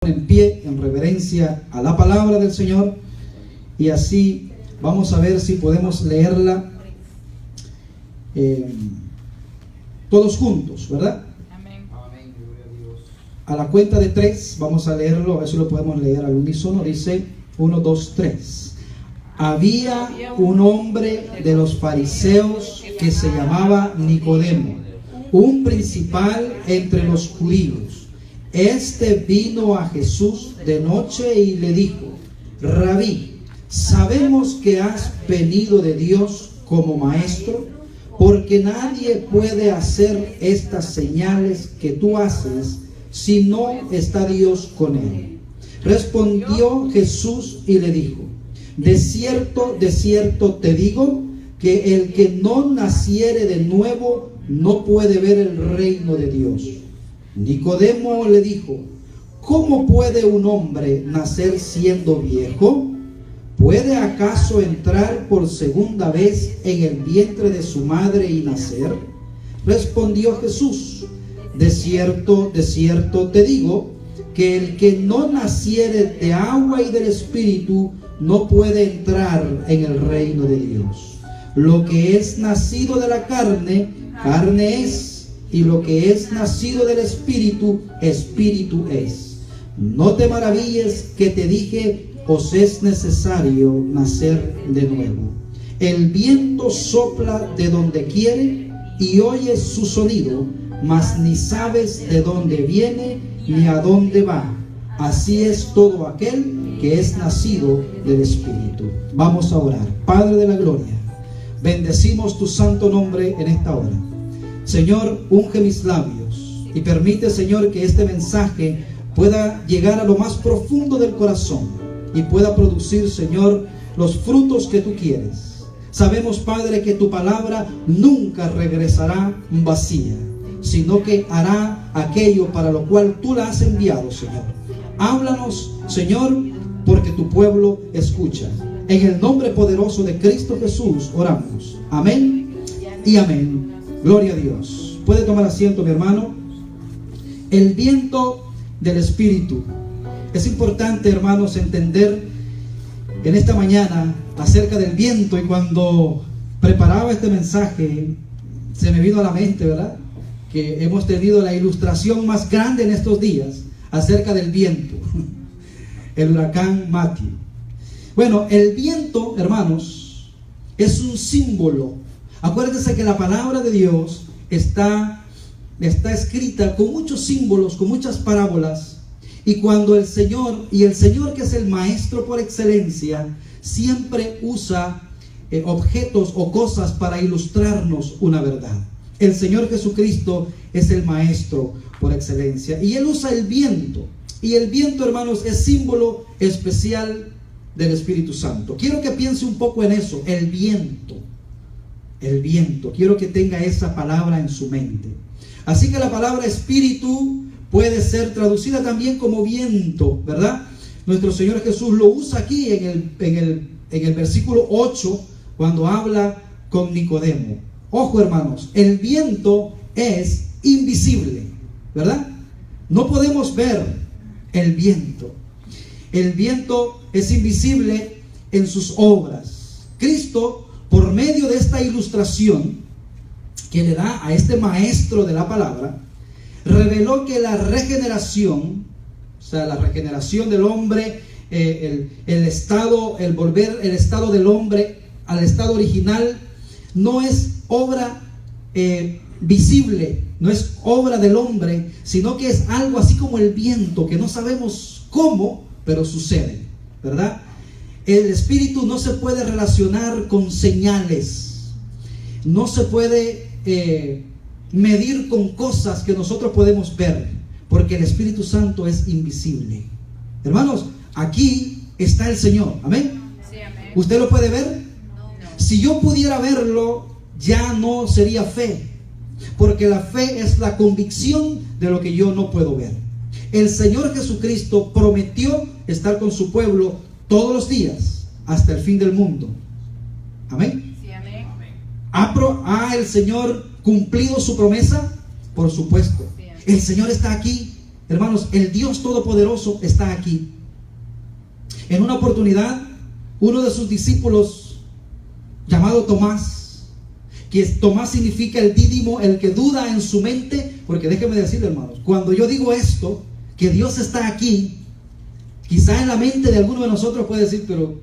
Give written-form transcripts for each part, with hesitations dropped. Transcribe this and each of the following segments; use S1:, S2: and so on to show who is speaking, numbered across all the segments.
S1: En pie, en reverencia a la palabra del Señor, y así vamos a ver si podemos leerla todos juntos, ¿verdad?
S2: Amén.
S1: A la cuenta de 3 vamos a leerlo, a ver si lo podemos leer al unísono. Dice 1, 2, 3. Había un hombre de los fariseos que se llamaba Nicodemo, un principal entre los judíos. Este vino a Jesús de noche y le dijo: Rabí, sabemos que has venido de Dios como maestro, porque nadie puede hacer estas señales que tú haces si no está Dios con él. Respondió Jesús y le dijo: de cierto te digo, que el que no naciere de nuevo no puede ver el reino de Dios. Nicodemo le dijo: ¿cómo puede un hombre nacer siendo viejo? ¿Puede acaso entrar por segunda vez en el vientre de su madre y nacer? Respondió Jesús: de cierto te digo, que el que no naciere de agua y del Espíritu no puede entrar en el reino de Dios. Lo que es nacido de la carne, carne es, y lo que es nacido del Espíritu, Espíritu es. No te maravilles que te dije: os es necesario nacer de nuevo. El viento sopla de donde quiere y oyes su sonido, mas ni sabes de dónde viene ni a dónde va. Así es todo aquel que es nacido del Espíritu. Vamos a orar. Padre de la gloria, bendecimos tu santo nombre en esta hora. Señor, unge mis labios y permite, Señor, que este mensaje pueda llegar a lo más profundo del corazón y pueda producir, Señor, los frutos que tú quieres. Sabemos, Padre, que tu palabra nunca regresará vacía, sino que hará aquello para lo cual tú la has enviado, Señor. Háblanos, Señor, porque tu pueblo escucha. En el nombre poderoso de Cristo Jesús oramos. Amén y amén. Gloria a Dios. Puede tomar asiento, mi hermano. El viento del Espíritu. Es importante, hermanos, entender en esta mañana acerca del viento. Y cuando preparaba este mensaje, se me vino a la mente, ¿verdad?, que hemos tenido la ilustración más grande en estos días acerca del viento. El huracán Matthew. Bueno, el viento, hermanos, es un símbolo. Acuérdense que la palabra de Dios está escrita con muchos símbolos, con muchas parábolas. Y cuando el Señor que es el maestro por excelencia, siempre usa objetos o cosas para ilustrarnos una verdad. El Señor Jesucristo es el maestro por excelencia. Y Él usa el viento. Y el viento, hermanos, es símbolo especial del Espíritu Santo. Quiero que piense un poco en eso, el viento. El viento, quiero que tenga esa palabra en su mente. Así que la palabra espíritu puede ser traducida también como viento, ¿verdad? Nuestro Señor Jesús lo usa aquí en el versículo 8, cuando habla con Nicodemo. Ojo, hermanos, el viento es invisible, ¿verdad? No podemos ver el viento. El viento es invisible en sus obras. Cristo, por medio de esta ilustración que le da a este maestro de la palabra, reveló que la regeneración, o sea, la regeneración del hombre, el volver el estado del hombre al estado original, no es obra visible, no es obra del hombre, sino que es algo así como el viento, que no sabemos cómo, pero sucede, ¿verdad? El espíritu no se puede relacionar con señales, no se puede medir con cosas que nosotros podemos ver, porque el Espíritu Santo es invisible. Hermanos, aquí está el Señor, ¿amén?
S2: Sí, amén.
S1: ¿Usted lo puede ver?
S2: No.
S1: Si yo pudiera verlo, ya no sería fe, porque la fe es la convicción de lo que yo no puedo ver. El Señor Jesucristo prometió estar con su pueblo todos los días hasta el fin del mundo. Amén.
S2: Sí, amén.
S1: ¿Ha el Señor cumplido su promesa? Por supuesto. El Señor está aquí hermanos, el Dios Todopoderoso está aquí. En una oportunidad, uno de sus discípulos, llamado Tomás, que Tomás significa el dídimo, el que duda en su mente, porque déjenme decirle, hermanos, cuando yo digo esto, que Dios está aquí, quizá en la mente de alguno de nosotros puede decir, pero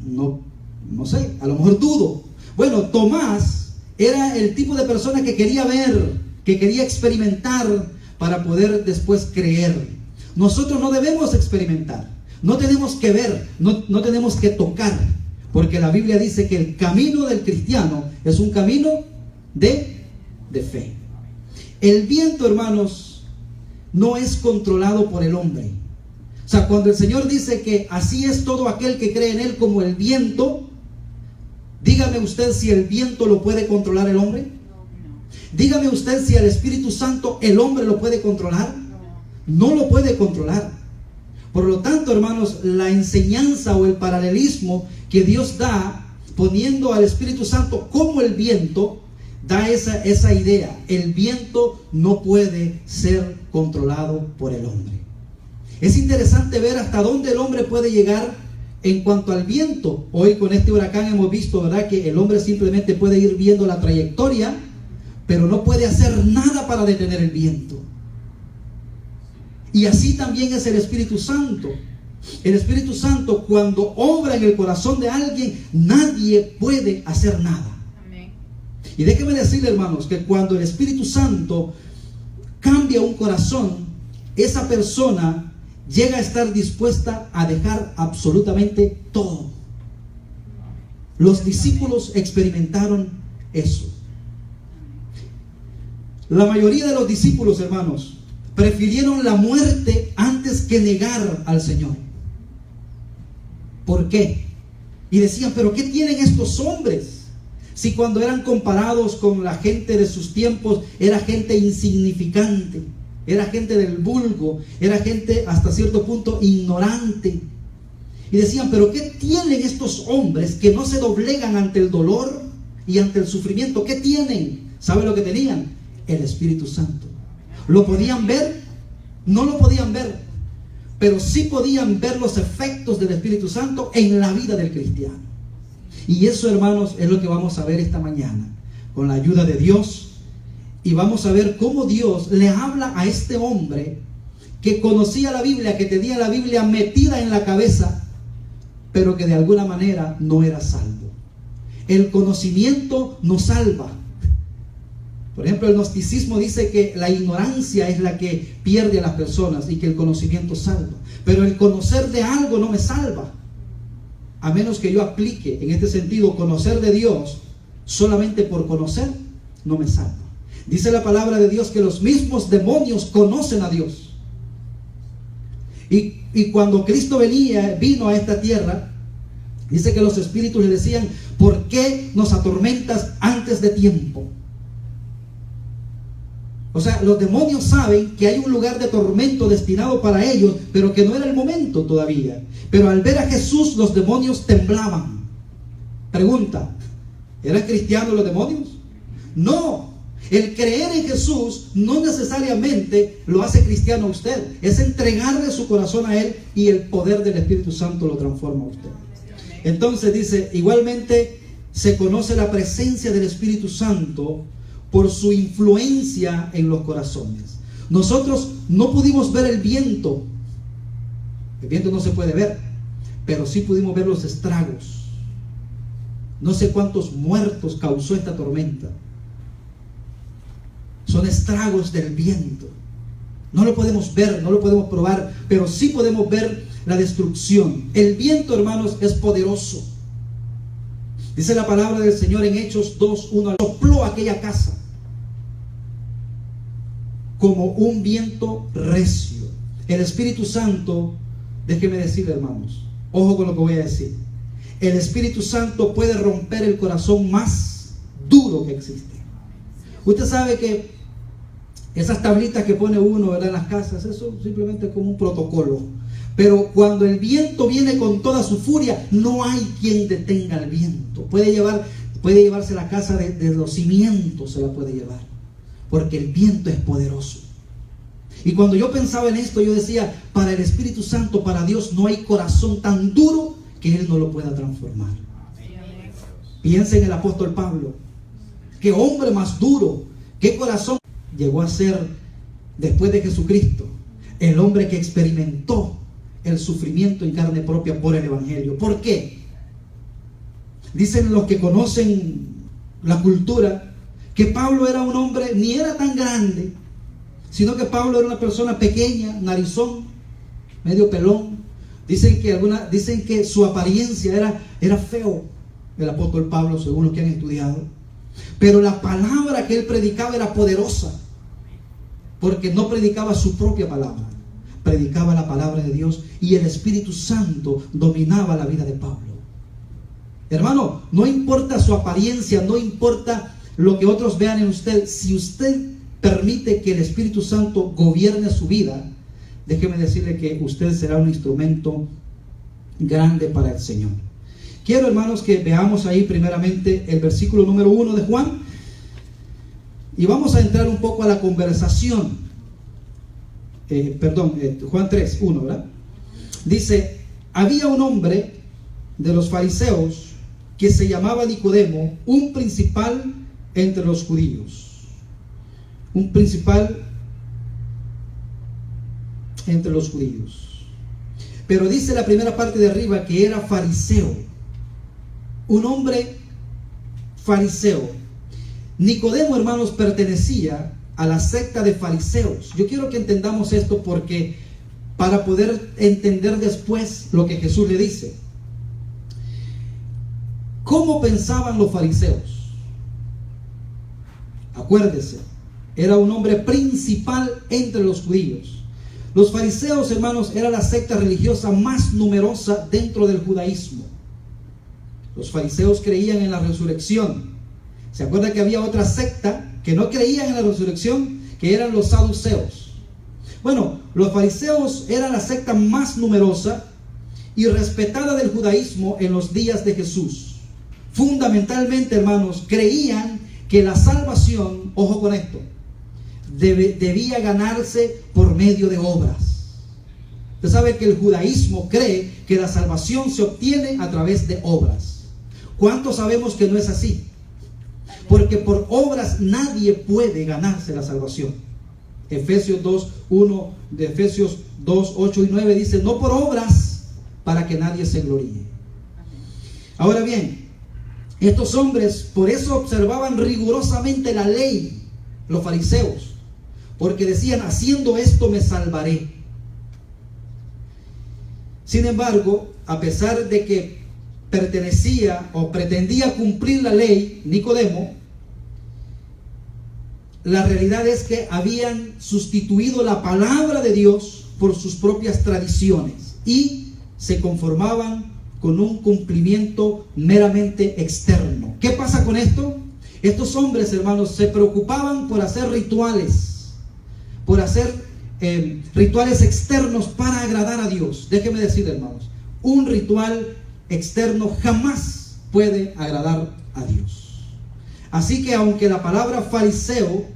S1: no sé, a lo mejor dudo. Bueno, Tomás era el tipo de persona que quería ver, que quería experimentar para poder después creer. Nosotros no debemos experimentar, no tenemos que ver, no tenemos que tocar, porque la Biblia dice que el camino del cristiano es un camino de fe. El viento, hermanos, no es controlado por el hombre. O sea, cuando el Señor dice que así es todo aquel que cree en Él como el viento, dígame usted si el viento lo puede controlar el hombre. Dígame usted si el Espíritu Santo el hombre lo puede controlar. No lo puede controlar. Por lo tanto, hermanos, la enseñanza o el paralelismo que Dios da, poniendo al Espíritu Santo como el viento, da esa idea. El viento no puede ser controlado por el hombre. Es interesante ver hasta dónde el hombre puede llegar en cuanto al viento. Hoy con este huracán hemos visto, ¿verdad?, que el hombre simplemente puede ir viendo la trayectoria, pero no puede hacer nada para detener el viento. Y así también es el Espíritu Santo. El Espíritu Santo, cuando obra en el corazón de alguien, nadie puede hacer nada. Amén. Y déjenme decirle, hermanos, que cuando el Espíritu Santo cambia un corazón, esa persona llega a estar dispuesta a dejar absolutamente todo. Los discípulos experimentaron eso. La mayoría de los discípulos, hermanos, prefirieron la muerte antes que negar al Señor. ¿Por qué? Y decían, pero ¿qué tienen estos hombres? Si cuando eran comparados con la gente de sus tiempos, era gente insignificante, era gente del vulgo, era gente hasta cierto punto ignorante. Y decían, pero ¿qué tienen estos hombres que no se doblegan ante el dolor y ante el sufrimiento? ¿Qué tienen? ¿Sabe lo que tenían? El Espíritu Santo. ¿Lo podían ver? No lo podían ver, pero sí podían ver los efectos del Espíritu Santo en la vida del cristiano. Y eso, hermanos, es lo que vamos a ver esta mañana, con la ayuda de Dios. Y vamos a ver cómo Dios le habla a este hombre que conocía la Biblia, que tenía la Biblia metida en la cabeza, pero que de alguna manera no era salvo. El conocimiento no salva. Por ejemplo, el gnosticismo dice que la ignorancia es la que pierde a las personas y que el conocimiento salva. Pero el conocer de algo no me salva, a menos que yo aplique en este sentido conocer de Dios. Solamente por conocer no me salva. Dice la palabra de Dios que los mismos demonios conocen a Dios. Y cuando Cristo vino a esta tierra, dice que los espíritus le decían, ¿por qué nos atormentas antes de tiempo? O sea, los demonios saben que hay un lugar de tormento destinado para ellos, pero que no era el momento todavía. Pero al ver a Jesús, los demonios temblaban. Pregunta, ¿eran cristianos los demonios? No. El creer en Jesús no necesariamente lo hace cristiano a usted. Es entregarle su corazón a Él y el poder del Espíritu Santo lo transforma a usted. Entonces dice, igualmente se conoce la presencia del Espíritu Santo por su influencia en los corazones. Nosotros no pudimos ver el viento. El viento no se puede ver, pero sí pudimos ver los estragos. No sé cuántos muertos causó esta tormenta. Son estragos del viento. No lo podemos ver, no lo podemos probar, pero sí podemos ver la destrucción. El viento, hermanos, es poderoso. Dice la palabra del Señor en Hechos 2:1, sopló aquella casa como un viento recio. El Espíritu Santo, déjeme decirle, hermanos, ojo con lo que voy a decir. El Espíritu Santo puede romper el corazón más duro que existe. Usted sabe que esas tablitas que pone uno, ¿verdad?, en las casas, eso simplemente es como un protocolo. Pero cuando el viento viene con toda su furia, no hay quien detenga el viento. Puede llevarse la casa de los cimientos, se la puede llevar, porque el viento es poderoso. Y cuando yo pensaba en esto, yo decía, para el Espíritu Santo, para Dios, no hay corazón tan duro que Él no lo pueda transformar. Piensa en el apóstol Pablo. Qué hombre más duro, qué corazón llegó a ser después de Jesucristo. El hombre que experimentó el sufrimiento en carne propia por el Evangelio. ¿Por qué? Dicen los que conocen la cultura que Pablo era un hombre, ni era tan grande, sino que Pablo era una persona pequeña, narizón, medio pelón. Dicen que su apariencia era feo, el apóstol Pablo, según los que han estudiado. Pero la palabra que él predicaba era poderosa, porque no predicaba su propia palabra, predicaba la palabra de Dios, y el Espíritu Santo dominaba la vida de Pablo. Hermano, no importa su apariencia, no importa lo que otros vean en usted, si usted permite que el Espíritu Santo gobierne su vida, déjeme decirle que usted será un instrumento grande para el Señor. Quiero, hermanos, que veamos ahí primeramente el versículo número 1 de Juan, y vamos a entrar un poco a la conversación. Juan 3, 1, ¿verdad? Dice, había un hombre de los fariseos que se llamaba Nicodemo, un principal entre los judíos. Un principal entre los judíos. Pero dice la primera parte de arriba que era fariseo. Un hombre fariseo. Nicodemo, hermanos, pertenecía a la secta de fariseos. Yo quiero que entendamos esto porque para poder entender después lo que Jesús le dice. ¿Cómo pensaban los fariseos? Acuérdese, era un hombre principal entre los judíos. Los fariseos, hermanos, era la secta religiosa más numerosa dentro del judaísmo. Los fariseos creían en la resurrección. ¿Se acuerda que había otra secta que no creían en la resurrección? Que eran los saduceos. Bueno, los fariseos eran la secta más numerosa y respetada del judaísmo en los días de Jesús. Fundamentalmente, hermanos, creían que la salvación, ojo con esto, debía ganarse por medio de obras. Usted sabe que el judaísmo cree que la salvación se obtiene a través de obras. ¿Cuántos sabemos que no es así? Porque por obras nadie puede ganarse la salvación. Efesios 2, 1 de Efesios 2, 8 y 9 dice, no por obras para que nadie se gloríe. Ahora bien, estos hombres por eso observaban rigurosamente la ley, los fariseos, porque decían, haciendo esto me salvaré. Sin embargo, a pesar de que pertenecía o pretendía cumplir la ley, Nicodemo, la realidad es que habían sustituido la palabra de Dios por sus propias tradiciones y se conformaban con un cumplimiento meramente externo. ¿Qué pasa con esto? Estos hombres, hermanos, se preocupaban por hacer rituales, rituales externos para agradar a Dios. Déjenme decir, hermanos, un ritual externo jamás puede agradar a Dios. Así que aunque la palabra fariseo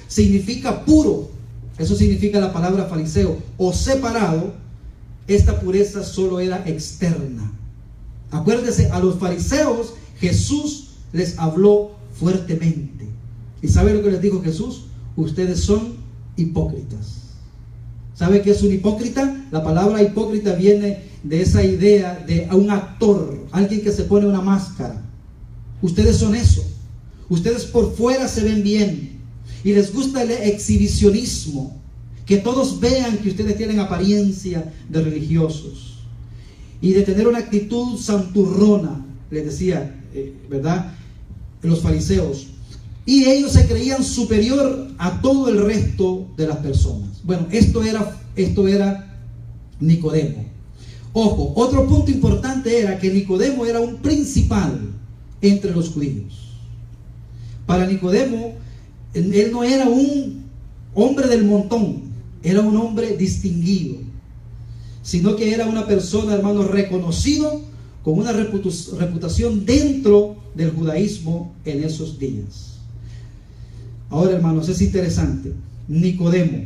S1: significa puro, eso significa la palabra fariseo, o separado, esta pureza solo era externa. Acuérdese, a los fariseos Jesús les habló fuertemente. ¿Y sabe lo que les dijo Jesús? Ustedes son hipócritas. ¿Sabe qué es un hipócrita? La palabra hipócrita viene de esa idea de un actor, alguien que se pone una máscara. Ustedes son eso. Ustedes por fuera se ven bien y les gusta el exhibicionismo, que todos vean que ustedes tienen apariencia de religiosos y de tener una actitud santurrona, les decía, ¿verdad? Los fariseos. Y ellos se creían superior a todo el resto de las personas. Bueno, esto era Nicodemo. Ojo, otro punto importante era que Nicodemo era un principal entre los judíos. Para Nicodemo, él no era un hombre del montón, era un hombre distinguido, sino que era una persona, hermano, reconocido con una reputación dentro del judaísmo en esos días. Ahora, hermanos, es interesante. Nicodemo,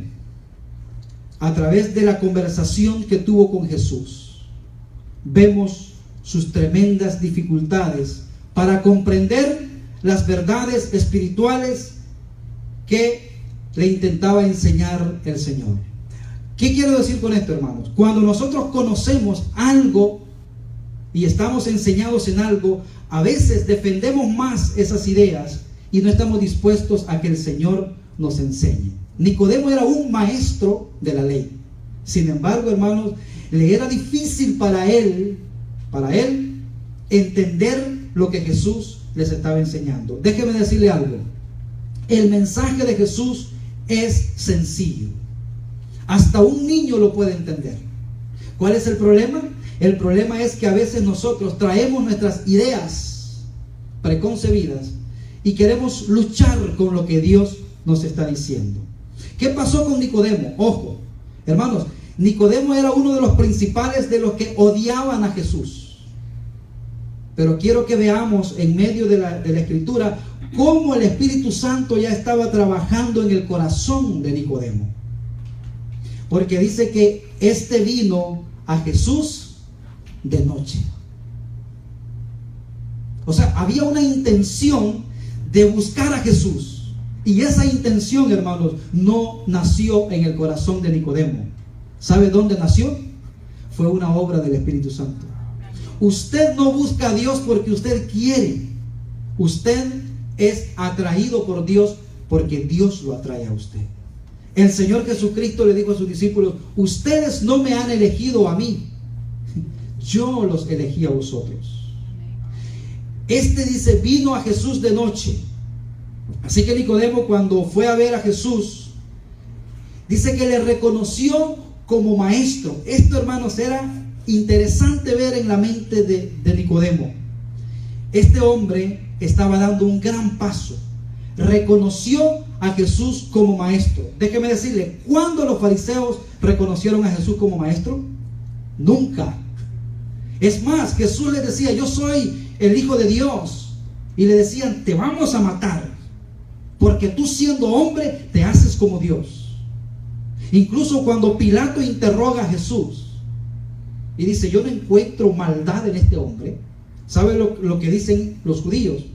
S1: a través de la conversación que tuvo con Jesús, vemos sus tremendas dificultades para comprender las verdades espirituales que le intentaba enseñar el Señor. ¿Qué quiero decir con esto, hermanos? Cuando nosotros conocemos algo y estamos enseñados en algo, a veces defendemos más esas ideas y no estamos dispuestos a que el Señor nos enseñe. Nicodemo era un maestro de la ley. Sin embargo, hermanos, le era difícil para él entender lo que Jesús les estaba enseñando. Déjeme decirle algo. El mensaje de Jesús es sencillo. Hasta un niño lo puede entender. ¿Cuál es el problema? El problema es que a veces nosotros traemos nuestras ideas preconcebidas y queremos luchar con lo que Dios nos está diciendo. ¿Qué pasó con Nicodemo? Ojo, hermanos, Nicodemo era uno de los principales de los que odiaban a Jesús. Pero quiero que veamos en medio de la Escritura cómo el Espíritu Santo ya estaba trabajando en el corazón de Nicodemo. Porque dice que este vino a Jesús de noche. O sea, había una intención de buscar a Jesús. Y esa intención, hermanos, no nació en el corazón de Nicodemo. ¿Sabe dónde nació? Fue una obra del Espíritu Santo. Usted no busca a Dios porque usted quiere. Usted es atraído por Dios porque Dios lo atrae a usted. El Señor Jesucristo le dijo a sus discípulos: ustedes no me han elegido a mí, yo los elegí a vosotros. Dice, vino a Jesús de noche. Así que Nicodemo, cuando fue a ver a Jesús, dice que le reconoció como maestro. Esto, hermanos, era interesante ver en la mente de Nicodemo. Este hombre estaba dando un gran paso. Reconoció a Jesús como maestro. Déjeme decirle, ¿cuándo los fariseos reconocieron a Jesús como maestro? Nunca. Es más, Jesús les decía: yo soy el Hijo de Dios. Y le decían: te vamos a matar, porque tú, siendo hombre, te haces como Dios. Incluso cuando Pilato interroga a Jesús y dice: yo no encuentro maldad en este hombre. ¿Sabe lo que dicen los judíos?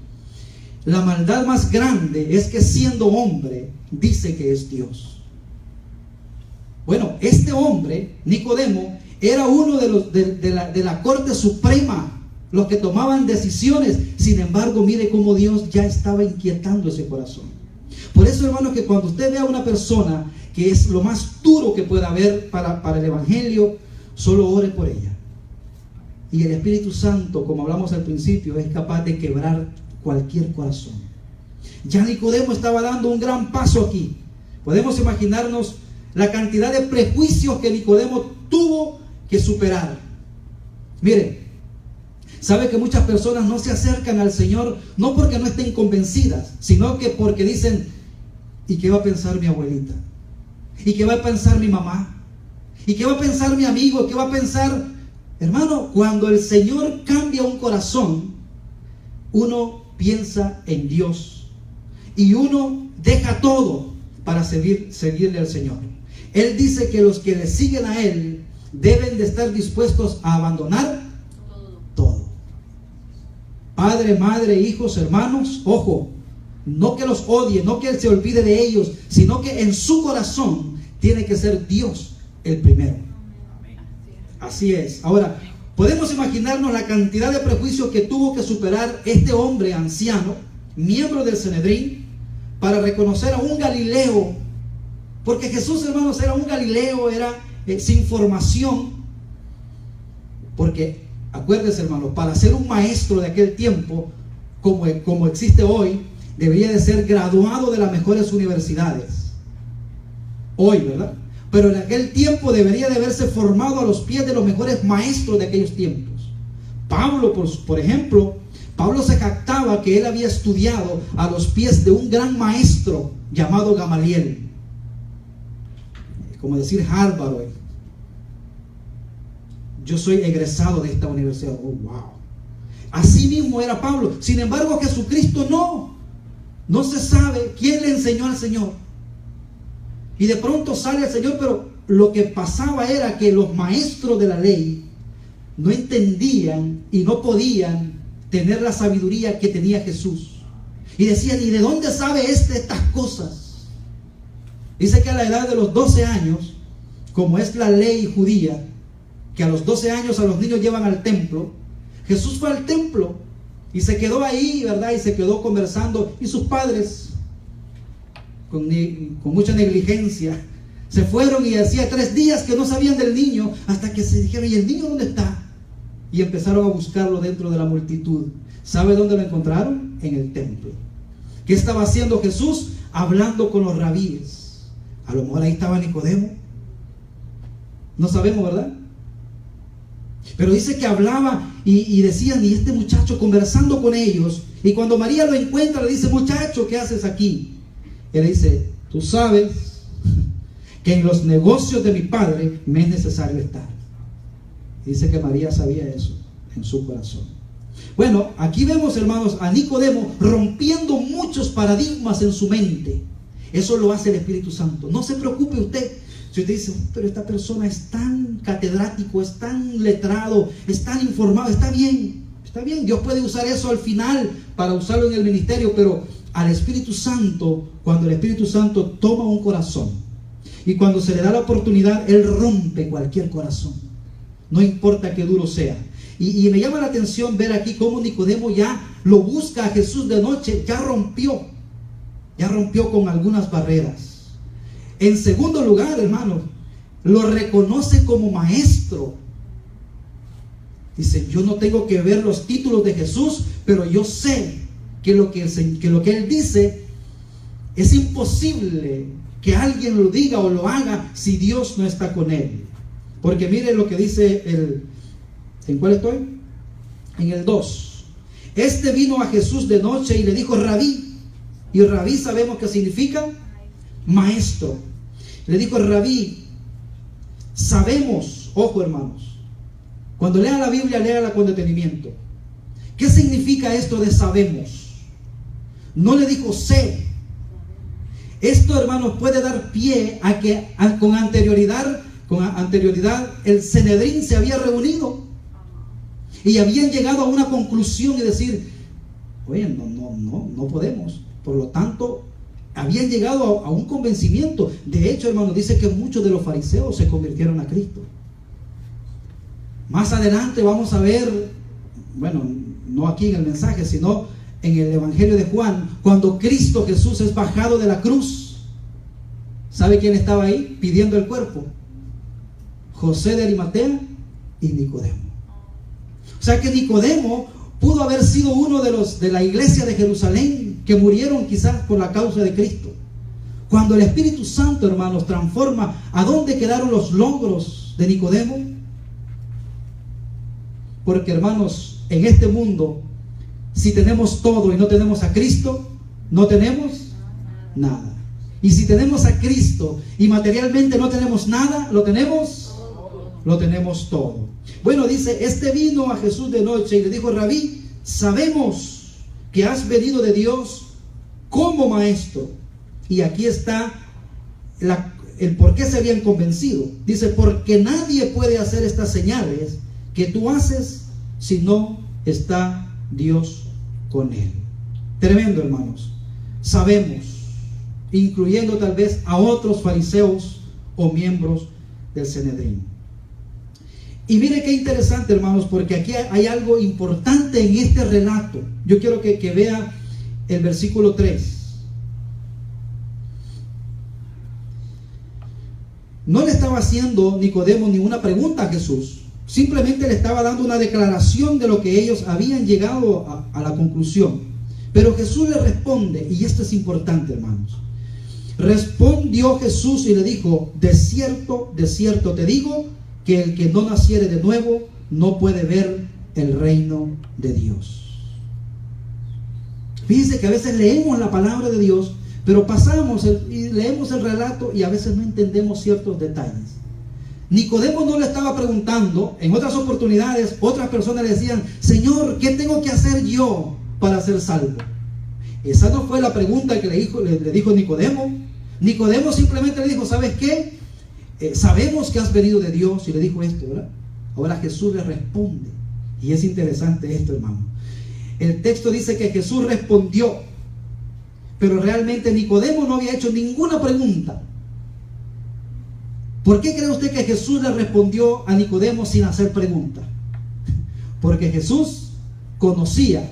S1: La maldad más grande es que, siendo hombre, dice que es Dios. Bueno, este hombre, Nicodemo, era uno de la corte suprema, los que tomaban decisiones. Sin embargo, mire cómo Dios ya estaba inquietando ese corazón. Por eso, hermanos, que cuando usted vea a una persona que es lo más duro que pueda haber para el Evangelio, solo ore por ella. Y el Espíritu Santo, como hablamos al principio, es capaz de quebrar cualquier corazón. Ya Nicodemo estaba dando un gran paso aquí. Podemos imaginarnos la cantidad de prejuicios que Nicodemo tuvo que superar. Mire, sabe que muchas personas no se acercan al Señor no porque no estén convencidas, sino que porque dicen: ¿y qué va a pensar mi abuelita? ¿Y qué va a pensar mi mamá? ¿Y qué va a pensar mi amigo? ¿Qué va a pensar? Hermano, cuando el Señor cambia un corazón, uno piensa en Dios y uno deja todo para seguirle al Señor. Él dice que los que le siguen a Él deben de estar dispuestos a abandonar todo. Padre, madre, hijos, hermanos, ojo, no que los odie, no que Él se olvide de ellos, sino que en su corazón tiene que ser Dios el primero. Así es. Ahora, podemos imaginarnos la cantidad de prejuicios que tuvo que superar este hombre anciano, miembro del Sanedrín, para reconocer a un Galileo. Porque Jesús, hermanos, era un Galileo, era sin formación. Porque, acuérdense, hermanos, para ser un maestro de aquel tiempo, como existe hoy, debería de ser graduado de las mejores universidades. Hoy, ¿verdad? Pero en aquel tiempo debería de haberse formado a los pies de los mejores maestros de aquellos tiempos. Pablo, por ejemplo, Pablo se jactaba que él había estudiado a los pies de un gran maestro llamado Gamaliel. Como decir Harvard hoy. Yo soy egresado de esta universidad. Oh, wow. Así mismo era Pablo. Sin embargo, Jesucristo no se sabe quién le enseñó al Señor. Y de pronto sale el Señor, pero lo que pasaba era que los maestros de la ley no entendían y no podían tener la sabiduría que tenía Jesús. Y decían, ¿y de dónde sabe estas cosas? Dice que a la edad de los 12 años, como es la ley judía, que a los 12 años a los niños llevan al templo, Jesús fue al templo y se quedó ahí, ¿verdad? Y se quedó conversando, y sus padres, con mucha negligencia, se fueron, y hacía 3 días que no sabían del niño, hasta que se dijeron, ¿y el niño dónde está? Y empezaron a buscarlo dentro de la multitud. ¿Sabe dónde lo encontraron? En el templo. ¿Qué estaba haciendo Jesús? Hablando con los rabíes. A lo mejor ahí estaba Nicodemo. No sabemos, ¿verdad? Pero dice que hablaba y decían, y este muchacho conversando con ellos. Y cuando María lo encuentra, le dice, muchacho, ¿qué haces aquí? Él le dice, tú sabes que en los negocios de mi padre me es necesario estar. Dice que María sabía eso en su corazón. Bueno, aquí vemos, hermanos, a Nicodemo rompiendo muchos paradigmas en su mente. Eso lo hace el Espíritu Santo. No se preocupe usted si usted dice, pero esta persona es tan catedrático, es tan letrado, es tan informado. Está bien, está bien. Dios puede usar eso al final para usarlo en el ministerio, pero al Espíritu Santo, cuando el Espíritu Santo toma un corazón y cuando se le da la oportunidad, Él rompe cualquier corazón. No importa qué duro sea. Y me llama la atención ver aquí cómo Nicodemo ya lo busca a Jesús de noche, ya rompió con algunas barreras. En segundo lugar, hermano, lo reconoce como maestro. Dice, yo no tengo que ver los títulos de Jesús, pero yo sé que lo que Él dice es imposible que alguien lo diga o lo haga si Dios no está con Él. Porque mire lo que dice ¿en cuál estoy? En el 2. Este vino a Jesús de noche y le dijo, Rabí. Y Rabí sabemos que significa maestro. Le dijo, Rabí, sabemos, ojo hermanos, cuando lea la Biblia, léala con detenimiento. ¿Qué significa esto de sabemos? No le dijo sé. Esto, hermanos, puede dar pie a que con anterioridad el Sanedrín se había reunido y habían llegado a una conclusión y decir, oye, no podemos. Por lo tanto, habían llegado a un convencimiento. De hecho, hermanos, dice que muchos de los fariseos se convirtieron a Cristo. Más adelante vamos a ver, bueno, no aquí en el mensaje, sino en el Evangelio de Juan, cuando Cristo Jesús es bajado de la cruz. ¿Sabe quién estaba ahí pidiendo el cuerpo? José de Arimatea y Nicodemo. O sea que Nicodemo pudo haber sido uno de la iglesia de Jerusalén que murieron quizás por la causa de Cristo. Cuando el Espíritu Santo, hermanos, transforma, ¿a dónde quedaron los logros de Nicodemo? Porque, hermanos, en este mundo, si tenemos todo y no tenemos a Cristo, no tenemos nada. Y si tenemos a Cristo y materialmente no tenemos nada, ¿lo tenemos? Lo tenemos todo. Bueno, dice, este vino a Jesús de noche y le dijo, Rabí, sabemos que has venido de Dios como maestro. Y aquí está el por qué se habían convencido. Dice, porque nadie puede hacer estas señales que tú haces si no está Dios con él. Tremendo, hermanos. Sabemos, incluyendo tal vez a otros fariseos o miembros del Sanedrín. Y mire qué interesante, hermanos, porque aquí hay algo importante en este relato. Yo quiero que vea el versículo 3. No le estaba haciendo Nicodemo ninguna pregunta a Jesús. Simplemente le estaba dando una declaración de lo que ellos habían llegado a la conclusión. Pero Jesús le responde, y esto es importante, hermanos. Respondió Jesús y le dijo, de cierto te digo, que el que no naciere de nuevo no puede ver el reino de Dios. Fíjense que a veces leemos la palabra de Dios, pero pasamos y leemos el relato y a veces no entendemos ciertos detalles. Nicodemo no le estaba preguntando. En otras oportunidades, otras personas le decían, Señor, ¿qué tengo que hacer yo para ser salvo? Esa no fue la pregunta que le dijo Nicodemo. Nicodemo simplemente le dijo, ¿sabes qué? Sabemos que has venido de Dios, y le dijo esto, ¿verdad? Ahora Jesús le responde, y es interesante esto, hermano. El texto dice que Jesús respondió, pero realmente Nicodemo no había hecho ninguna pregunta. ¿Por qué cree usted que Jesús le respondió a Nicodemo sin hacer pregunta? Porque Jesús conocía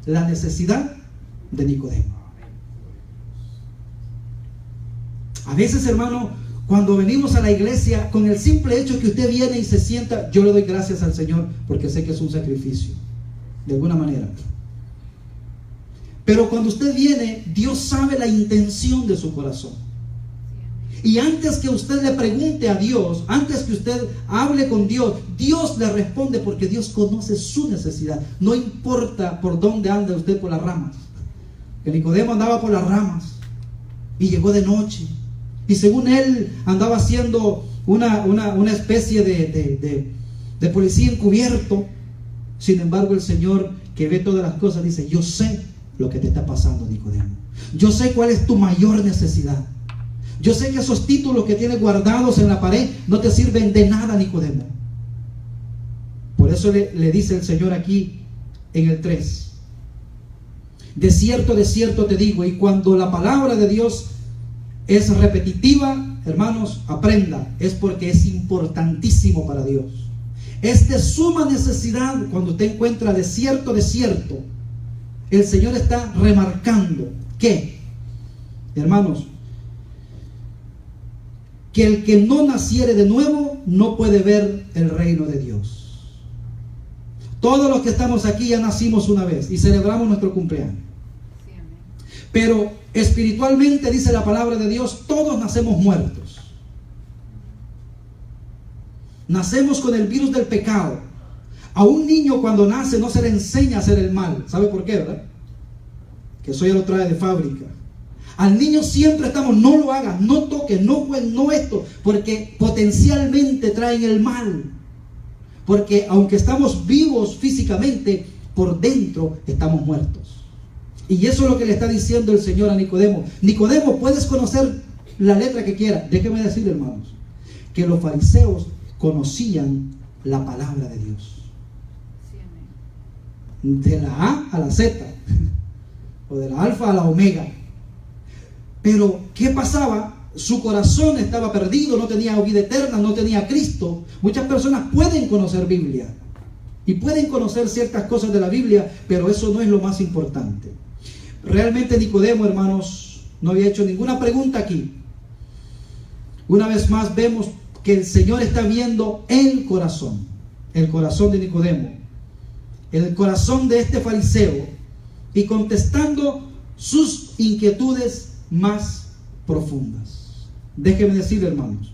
S1: la necesidad de Nicodemo. A veces, hermano, cuando venimos a la iglesia, con el simple hecho que usted viene y se sienta, yo le doy gracias al Señor porque sé que es un sacrificio, de alguna manera. Pero cuando usted viene, Dios sabe la intención de su corazón. Y antes que usted le pregunte a Dios, antes que usted hable con Dios, Dios le responde porque Dios conoce su necesidad. No importa por dónde anda usted por las ramas. Que Nicodemo andaba por las ramas y llegó de noche. Y según él andaba haciendo una especie de policía encubierto. Sin embargo, el Señor, que ve todas las cosas, dice: yo sé lo que te está pasando, Nicodemo. Yo sé cuál es tu mayor necesidad. Yo sé que esos títulos que tienes guardados en la pared no te sirven de nada, Nicodemo. Por eso le dice el Señor aquí en el 3: de cierto te digo. Y cuando la palabra de Dios es repetitiva, hermanos, aprenda, es porque es importantísimo para Dios. Es de suma necesidad. Cuando usted encuentra de cierto, el Señor está remarcando que, hermanos, que el que no naciere de nuevo no puede ver el reino de Dios. Todos los que estamos aquí ya nacimos una vez y celebramos nuestro cumpleaños. Pero espiritualmente, dice la palabra de Dios, todos nacemos muertos. Nacemos con el virus del pecado. A un niño cuando nace no se le enseña a hacer el mal. ¿Sabe por qué, verdad? Que eso ya lo trae de fábrica. Al niño siempre estamos: no lo hagas, no toques, no juegues, no esto, porque potencialmente traen el mal. Porque aunque estamos vivos físicamente, por dentro estamos muertos. Y eso es lo que le está diciendo el Señor a Nicodemo. Nicodemo, puedes conocer la letra que quieras. Déjeme decir, hermanos, que los fariseos conocían la palabra de Dios. De la A a la Z, o de la alfa a la omega. Pero, ¿qué pasaba? Su corazón estaba perdido, no tenía vida eterna, no tenía a Cristo. Muchas personas pueden conocer Biblia y pueden conocer ciertas cosas de la Biblia, pero eso no es lo más importante. Realmente Nicodemo, hermanos, no había hecho ninguna pregunta aquí. Una vez más vemos que el Señor está viendo el corazón de Nicodemo, el corazón de este fariseo, y contestando sus inquietudes más profundas. Déjenme decir, hermanos,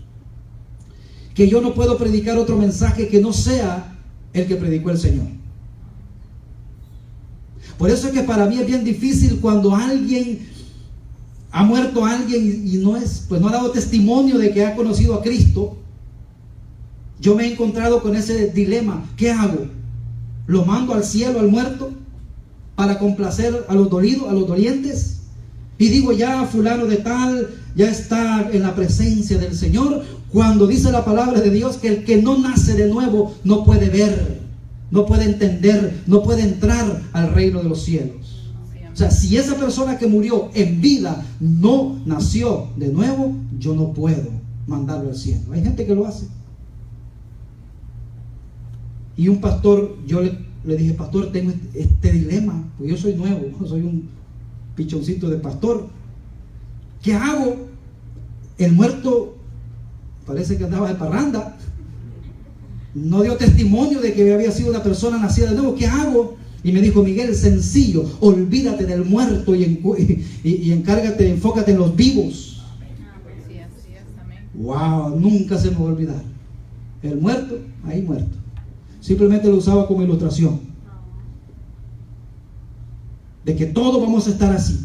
S1: que yo no puedo predicar otro mensaje que no sea el que predicó el Señor. Por eso es que para mí es bien difícil cuando ha muerto alguien y no ha dado testimonio de que ha conocido a Cristo. Yo me he encontrado con ese dilema: ¿qué hago? ¿Lo mando al cielo al muerto para complacer a los dolidos, a los dolientes? Y digo, ya fulano de tal ya está en la presencia del Señor, cuando dice la palabra de Dios que el que no nace de nuevo no puede ver, no puede entender, no puede entrar al reino de los cielos. O sea, si esa persona que murió en vida no nació de nuevo, yo no puedo mandarlo al cielo. Hay gente que lo hace. Y un pastor, yo le dije: pastor, tengo este dilema, porque yo soy nuevo, soy un pichoncito de pastor. ¿Qué hago? El muerto parece que andaba de parranda, no dio testimonio de que había sido una persona nacida de nuevo. ¿Qué hago? Y me dijo: Miguel, sencillo, olvídate del muerto y encárgate, enfócate en los vivos. Wow, nunca se me va a olvidar. El muerto, ahí muerto. Simplemente lo usaba como ilustración de que todos vamos a estar así,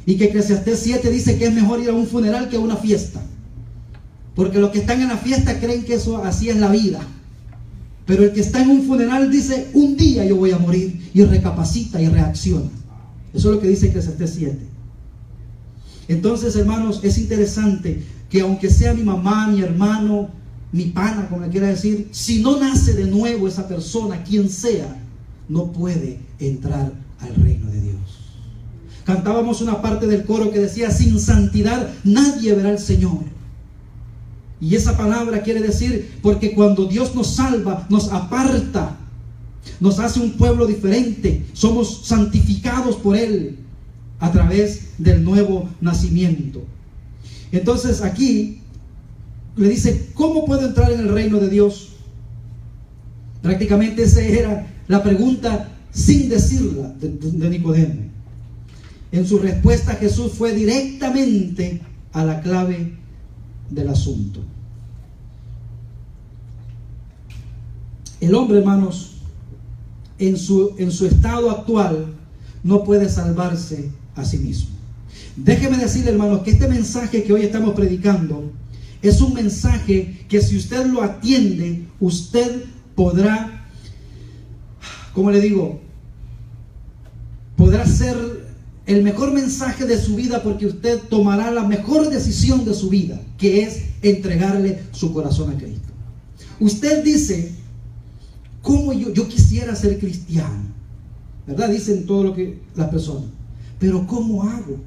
S1: y que Eclesiastés 7 dice que es mejor ir a un funeral que a una fiesta, porque los que están en la fiesta creen que eso así es la vida, pero el que está en un funeral dice: un día yo voy a morir, y recapacita y reacciona. Eso es lo que dice Eclesiastés 7. Entonces, hermanos, es interesante que aunque sea mi mamá, mi hermano, mi pana, como le quiera decir, si no nace de nuevo esa persona, quien sea, no puede entrar al reino de Dios. Cantábamos una parte del coro que decía: sin santidad nadie verá al Señor. Y esa palabra quiere decir, porque cuando Dios nos salva, nos aparta, nos hace un pueblo diferente, somos santificados por Él a través del nuevo nacimiento. Entonces aquí le dice: ¿cómo puedo entrar en el reino de Dios? Prácticamente esa era la pregunta sin decirla de Nicodemo. En su respuesta, Jesús fue directamente a la clave del asunto. El hombre, hermanos, en su estado actual, no puede salvarse a sí mismo. Déjeme decirle, hermanos, que este mensaje que hoy estamos predicando es un mensaje que, si usted lo atiende, usted podrá, ¿cómo le digo? Podrá ser el mejor mensaje de su vida, porque usted tomará la mejor decisión de su vida, que es entregarle su corazón a Cristo. Usted dice: ¿cómo yo quisiera ser cristiano? ¿Verdad? Dicen todo lo que las personas. Pero ¿cómo hago?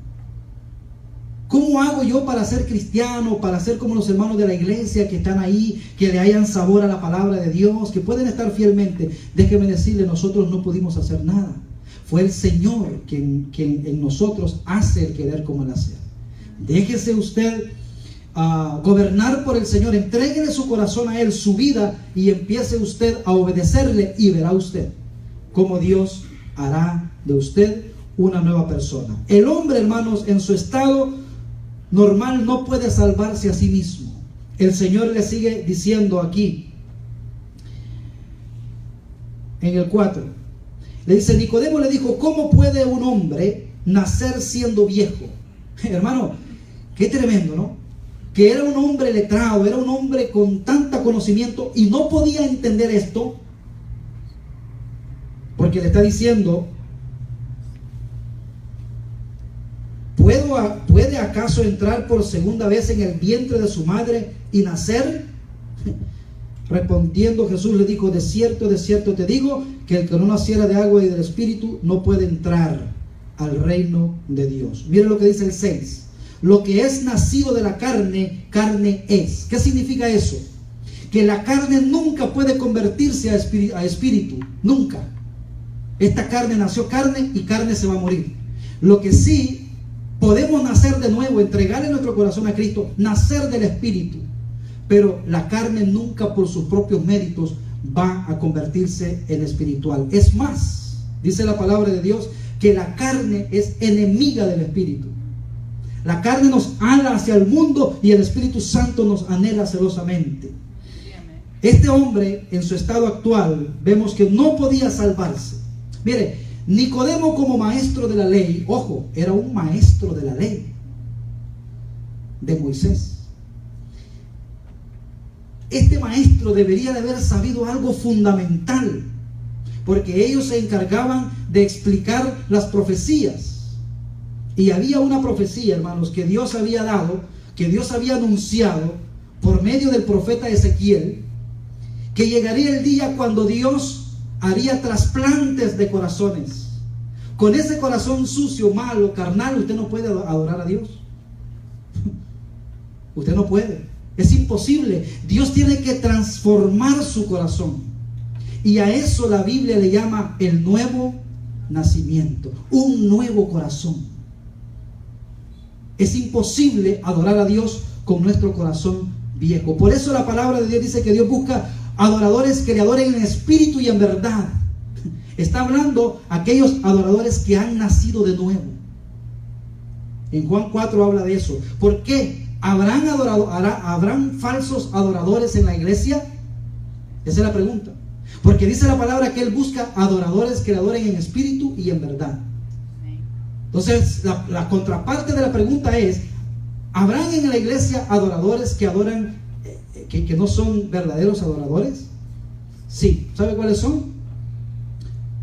S1: ¿Cómo hago yo para ser cristiano? Para ser como los hermanos de la iglesia que están ahí, que le hayan sabor a la palabra de Dios, que pueden estar fielmente. Déjeme decirle, nosotros no pudimos hacer nada. Fue el Señor quien en nosotros hace el querer como el hacer. Déjese usted gobernar por el Señor, entréguele su corazón a Él, su vida, y empiece usted a obedecerle, y verá usted cómo Dios hará de usted una nueva persona. El hombre, hermanos, en su estado normal no puede salvarse a sí mismo. El Señor le sigue diciendo aquí en el 4, le dice: Nicodemo le dijo: ¿cómo puede un hombre nacer siendo viejo? Hermano, qué tremendo, ¿no? Que era un hombre letrado, era un hombre con tanto conocimiento, y no podía entender esto, porque le está diciendo: ¿puede acaso entrar por segunda vez en el vientre de su madre y nacer? Respondiendo Jesús le dijo: de cierto te digo, que el que no naciera de agua y del Espíritu no puede entrar al reino de Dios. Miren lo que dice el 6. Lo que es nacido de la carne, carne es. ¿Qué significa eso? Que la carne nunca puede convertirse a espíritu, nunca. Esta carne nació carne, y carne se va a morir. Lo que sí podemos nacer de nuevo, entregarle nuestro corazón a Cristo, nacer del Espíritu. Pero la carne nunca, por sus propios méritos, va a convertirse en espiritual. Es más, dice la palabra de Dios, que la carne es enemiga del Espíritu. La carne nos ala hacia el mundo, y el Espíritu Santo nos anhela celosamente. Este hombre, en su estado actual, vemos que no podía salvarse. Mire, Nicodemo, como maestro de la ley, ojo, era un maestro de la ley de Moisés. Este maestro debería de haber sabido algo fundamental, porque ellos se encargaban de explicar las profecías. Y había una profecía, hermanos, que Dios había dado, que Dios había anunciado por medio del profeta Ezequiel, que llegaría el día cuando Dios haría trasplantes de corazones. Con ese corazón sucio, malo, carnal, usted no puede adorar a Dios. Usted no puede. Es imposible. Dios tiene que transformar su corazón. Y a eso la Biblia le llama el nuevo nacimiento. Un nuevo corazón. Es imposible adorar a Dios con nuestro corazón viejo. Por eso la palabra de Dios dice que Dios busca adoradores que le adoren en espíritu y en verdad. Está hablando aquellos adoradores que han nacido de nuevo. En Juan 4 habla de eso. ¿Por qué? ¿Habrán falsos adoradores en la iglesia? Esa es la pregunta. Porque dice la palabra que Él busca adoradores que le adoren en espíritu y en verdad. Entonces, la contraparte de la pregunta es: ¿habrán en la iglesia adoradores que adoran, que no son verdaderos adoradores? Sí. ¿Sabe cuáles son?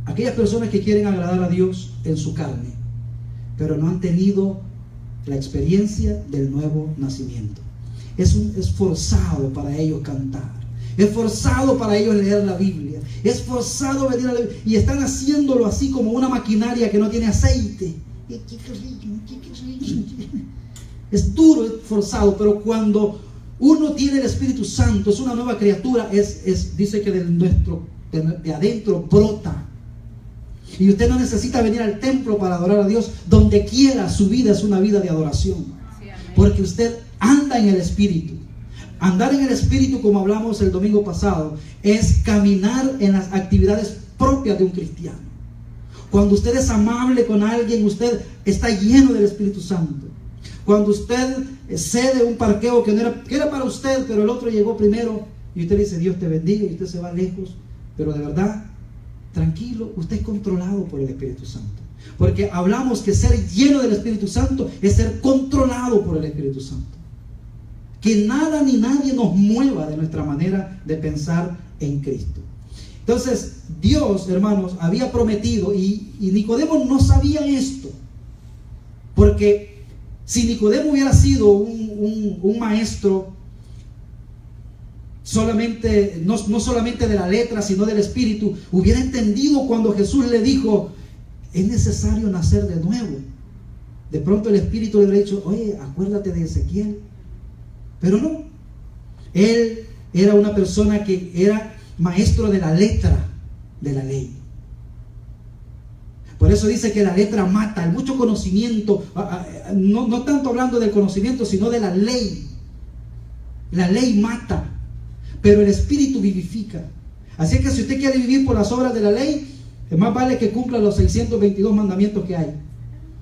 S1: Aquellas personas que quieren agradar a Dios en su carne, pero no han tenido la experiencia del nuevo nacimiento. Es forzado para ellos cantar, es forzado para ellos leer la Biblia, es forzado venir a la Biblia, y están haciéndolo así como una maquinaria que no tiene aceite. Es duro, es forzado, pero cuando uno tiene el Espíritu Santo, es una nueva criatura, dice que de adentro brota. Y usted no necesita venir al templo para adorar a Dios. Donde quiera, su vida es una vida de adoración. Sí, porque usted anda en el Espíritu. Andar en el Espíritu, como hablamos el domingo pasado, es caminar en las actividades propias de un cristiano. Cuando usted es amable con alguien, usted está lleno del Espíritu Santo. Cuando usted cede un parqueo que era para usted, pero el otro llegó primero, y usted dice, Dios te bendiga, y usted se va lejos, pero de verdad, tranquilo, usted es controlado por el Espíritu Santo. Porque hablamos que ser lleno del Espíritu Santo es ser controlado por el Espíritu Santo. Que nada ni nadie nos mueva de nuestra manera de pensar en Cristo. Entonces, Dios, hermanos, había prometido, y Nicodemo no sabía esto. Porque si Nicodemo hubiera sido un maestro solamente, no solamente de la letra, sino del Espíritu, hubiera entendido cuando Jesús le dijo, es necesario nacer de nuevo. De pronto el Espíritu le hubiera dicho, oye, acuérdate de Ezequiel. Pero no, él era una persona que era maestro de la letra de la ley. Por eso dice que la letra mata. Hay mucho conocimiento, no tanto hablando del conocimiento, sino de la ley. La ley mata, pero el Espíritu vivifica. Así que si usted quiere vivir por las obras de la ley, más vale que cumpla los 622 mandamientos que hay.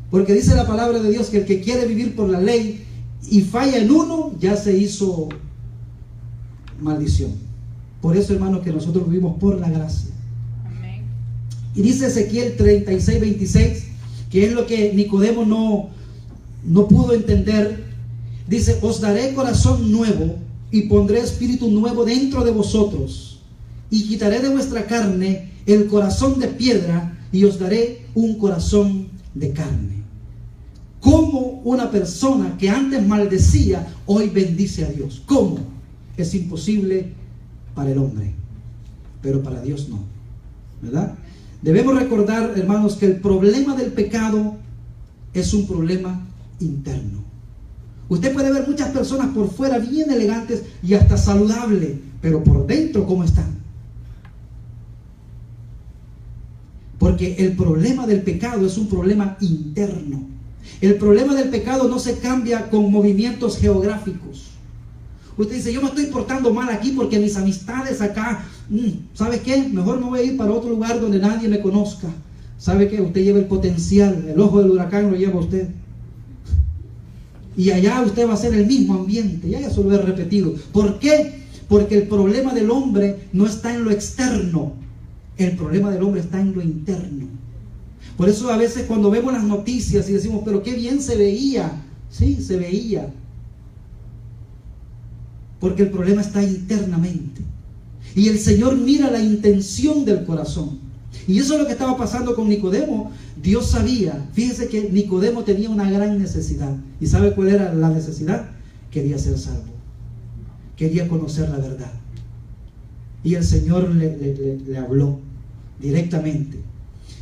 S1: Porque dice la palabra de Dios que el que quiere vivir por la ley y falla en uno, ya se hizo maldición. Por eso, hermanos, que nosotros vivimos por la gracia. Amén. Y dice Ezequiel 36, 26, que es lo que Nicodemo no pudo entender. Dice, os daré corazón nuevo y pondré espíritu nuevo dentro de vosotros, y quitaré de vuestra carne el corazón de piedra, y os daré un corazón de carne. ¿Cómo una persona que antes maldecía, hoy bendice a Dios? ¿Cómo? Es imposible para el hombre, pero para Dios no, ¿verdad? Debemos recordar, hermanos, que el problema del pecado es un problema interno. Usted puede ver muchas personas por fuera bien elegantes y hasta saludables, pero por dentro, ¿cómo están? Porque el problema del pecado es un problema interno. El problema del pecado no se cambia con movimientos geográficos. Usted dice, yo me estoy portando mal aquí porque mis amistades acá, ¿sabe qué? Mejor me voy a ir para otro lugar donde nadie me conozca. ¿Sabe qué? Usted lleva el potencial, el ojo del huracán lo lleva usted. Y allá usted va a ser el mismo ambiente. Ya eso lo he repetido. ¿Por qué? Porque el problema del hombre no está en lo externo. El problema del hombre está en lo interno. Por eso a veces cuando vemos las noticias y decimos, pero qué bien se veía. Sí, se veía. Porque el problema está internamente. Y el Señor mira la intención del corazón. Y eso es lo que estaba pasando con Nicodemo. Dios sabía. Fíjese que Nicodemo tenía una gran necesidad. ¿Y sabe cuál era la necesidad? Quería ser salvo. Quería conocer la verdad. Y el Señor le habló directamente.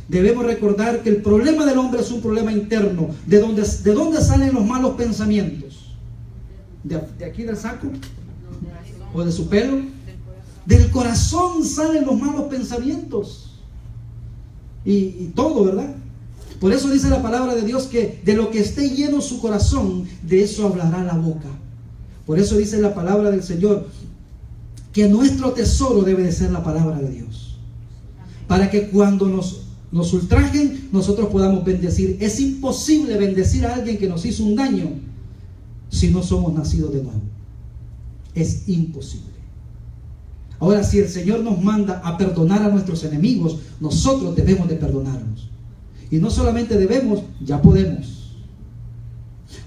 S1: Debemos recordar que el problema del hombre es un problema interno. ¿De dónde salen los malos pensamientos? ¿De aquí del saco? ¿O de su pelo? Del corazón salen los malos pensamientos. Y todo, ¿verdad? Por eso dice la palabra de Dios que de lo que esté lleno su corazón, de eso hablará la boca. Por eso dice la palabra del Señor que nuestro tesoro debe de ser la palabra de Dios. Para que cuando nos ultrajen, nosotros podamos bendecir. Es imposible bendecir a alguien que nos hizo un daño si no somos nacidos de nuevo. Es imposible. Ahora, si el Señor nos manda a perdonar a nuestros enemigos, nosotros debemos de perdonarlos. Y no solamente debemos, ya podemos.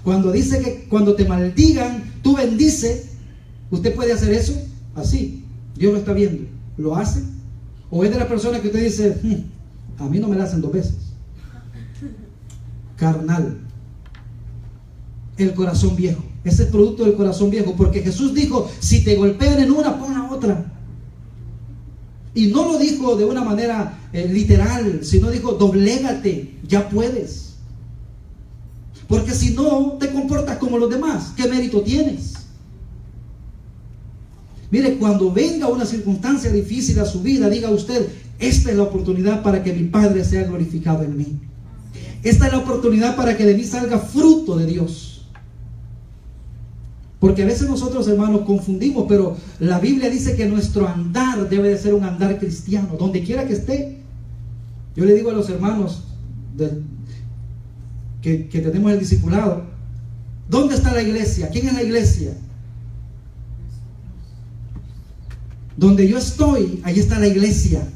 S1: Cuando dice que cuando te maldigan, tú bendice, ¿usted puede hacer eso? Así, Dios lo está viendo. ¿Lo hace? ¿O es de la persona que usted dice, a mí no me la hacen 2 veces? Carnal. el corazón viejo. Ese es producto del corazón viejo, porque Jesús dijo, si te golpean en una, pon la otra. Y no lo dijo de una manera literal, sino dijo, doblégate, ya puedes. Porque si no te comportas como los demás, ¿qué mérito tienes? Mire, cuando venga una circunstancia difícil a su vida, diga usted, esta es la oportunidad para que mi Padre sea glorificado en mí. Esta es la oportunidad para que de mí salga fruto de Dios. Porque a veces nosotros, hermanos, confundimos, pero la Biblia dice que nuestro andar debe de ser un andar cristiano, donde quiera que esté. Yo le digo a los hermanos que tenemos el discipulado, ¿dónde está la iglesia? ¿Quién es la iglesia? Donde yo estoy, ahí está la iglesia.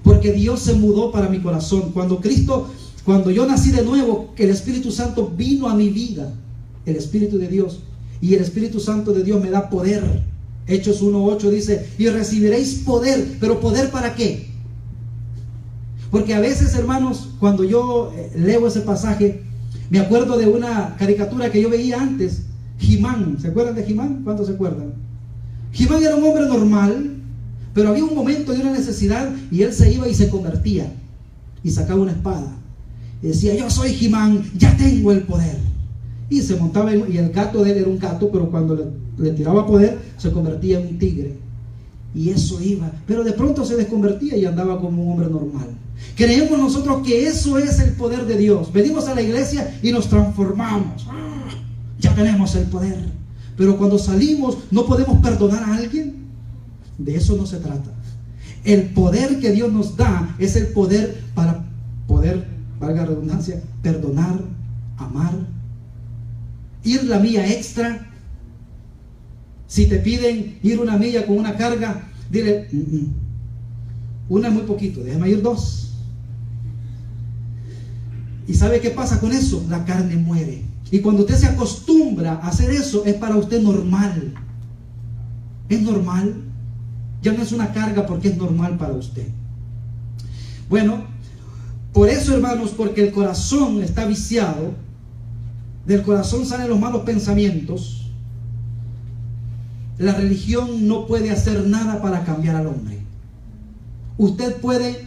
S1: Porque Dios se mudó para mi corazón. Cuando yo nací de nuevo, el Espíritu Santo vino a mi vida, el Espíritu de Dios, y el Espíritu Santo de Dios me da poder. Hechos 1:8 dice, y recibiréis poder. ¿Pero poder para qué? Porque a veces, hermanos, cuando yo leo ese pasaje, me acuerdo de una caricatura que yo veía antes, He-Man. ¿Se acuerdan de He-Man? ¿Cuántos se acuerdan? He-Man era un hombre normal, pero había un momento de una necesidad y él se iba y se convertía y sacaba una espada y decía, yo soy He-Man, ya tengo el poder. Y se montaba y el gato de él era un gato, pero cuando le tiraba poder se convertía en un tigre. Y eso iba, pero de pronto se desconvertía y andaba como un hombre normal. Creemos nosotros que eso es el poder de Dios. Venimos a la iglesia y nos transformamos. Ya tenemos el poder. Pero cuando salimos, ¿no podemos perdonar a alguien? De eso no se trata. El poder que Dios nos da es el poder para poder, valga la redundancia, perdonar, amar, ir la milla extra. Si te piden ir una milla con una carga, dile, una es muy poquito, déjame ir 2. ¿Y sabe qué pasa con eso? La carne muere. Y cuando usted se acostumbra a hacer eso, es para usted normal. Es normal. Ya no es una carga porque es normal para usted. Bueno, por eso, hermanos, porque el corazón está viciado, del corazón salen los malos pensamientos. La religión no puede hacer nada para cambiar al hombre. Usted puede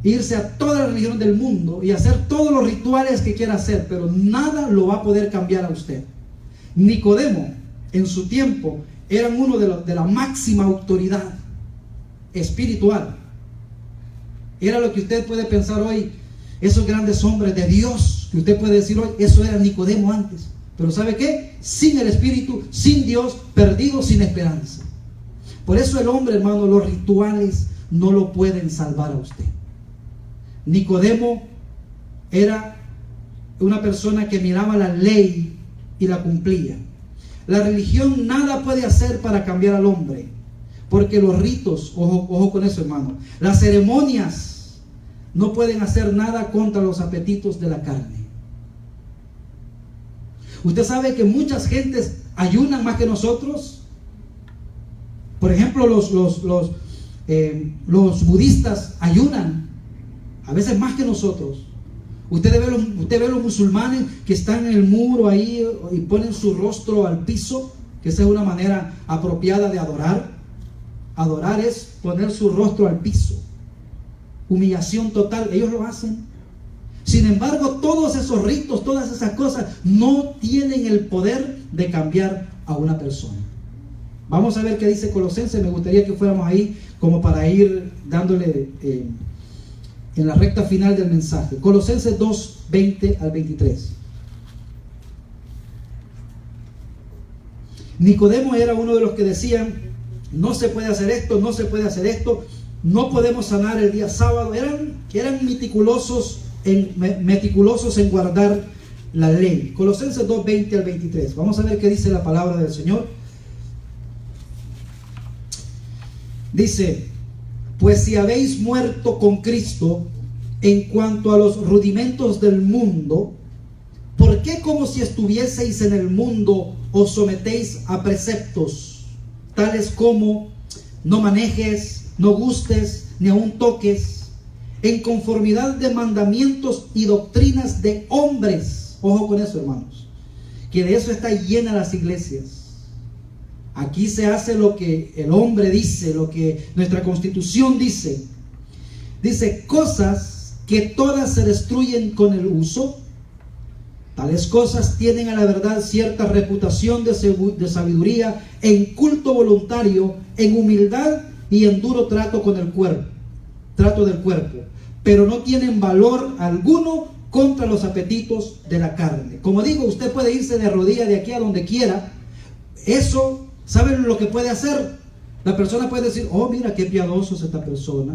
S1: irse a todas las religiones del mundo y hacer todos los rituales que quiera hacer, pero nada lo va a poder cambiar a usted. Nicodemo, en su tiempo, era uno de la máxima autoridad espiritual. Era lo que usted puede pensar hoy, esos grandes hombres de Dios, que usted puede decir hoy, eso era Nicodemo antes. Pero ¿sabe qué? Sin el Espíritu, sin Dios, perdido, sin esperanza. Por eso el hombre, hermano, los rituales no lo pueden salvar a usted. Nicodemo era una persona que miraba la ley y la cumplía. La religión nada puede hacer para cambiar al hombre, porque los ritos, ojo con eso, hermano, las ceremonias no pueden hacer nada contra los apetitos de la carne. Usted sabe que muchas gentes ayunan más que nosotros. Por ejemplo, los budistas ayunan a veces más que nosotros. Usted ve los musulmanes que están en el muro ahí y ponen su rostro al piso, que esa es una manera apropiada de adorar. Adorar es poner su rostro al piso. Humillación total, ellos lo hacen. Sin embargo, todos esos ritos, todas esas cosas no tienen el poder de cambiar a una persona. Vamos a ver qué dice Colosenses. Me gustaría que fuéramos ahí como para ir dándole en la recta final del mensaje. Colosenses 2, 20 al 23. Nicodemo era uno de los que decían, no se puede hacer esto, no se puede hacer esto, no podemos sanar el día sábado. Eran meticulosos en guardar la ley. Colosenses 2, 20 al 23. Vamos a ver qué dice la palabra del Señor. Dice, pues si habéis muerto con Cristo en cuanto a los rudimentos del mundo, ¿por qué como si estuvieseis en el mundo os sometéis a preceptos tales como no manejes, no gustes, ni aun toques, en conformidad de mandamientos y doctrinas de hombres? Ojo con eso, hermanos. que de eso está llena las iglesias. Aquí se hace lo que el hombre dice, lo que nuestra constitución dice. Dice cosas que todas se destruyen con el uso. Tales cosas tienen a la verdad cierta reputación de sabiduría, en culto voluntario, en humildad y en duro trato con el cuerpo, trato del cuerpo, pero no tienen valor alguno contra los apetitos de la carne. Como digo, usted puede irse de rodillas de aquí a donde quiera. Eso, ¿saben lo que puede hacer? La persona puede decir, oh, mira qué piadoso es esta persona.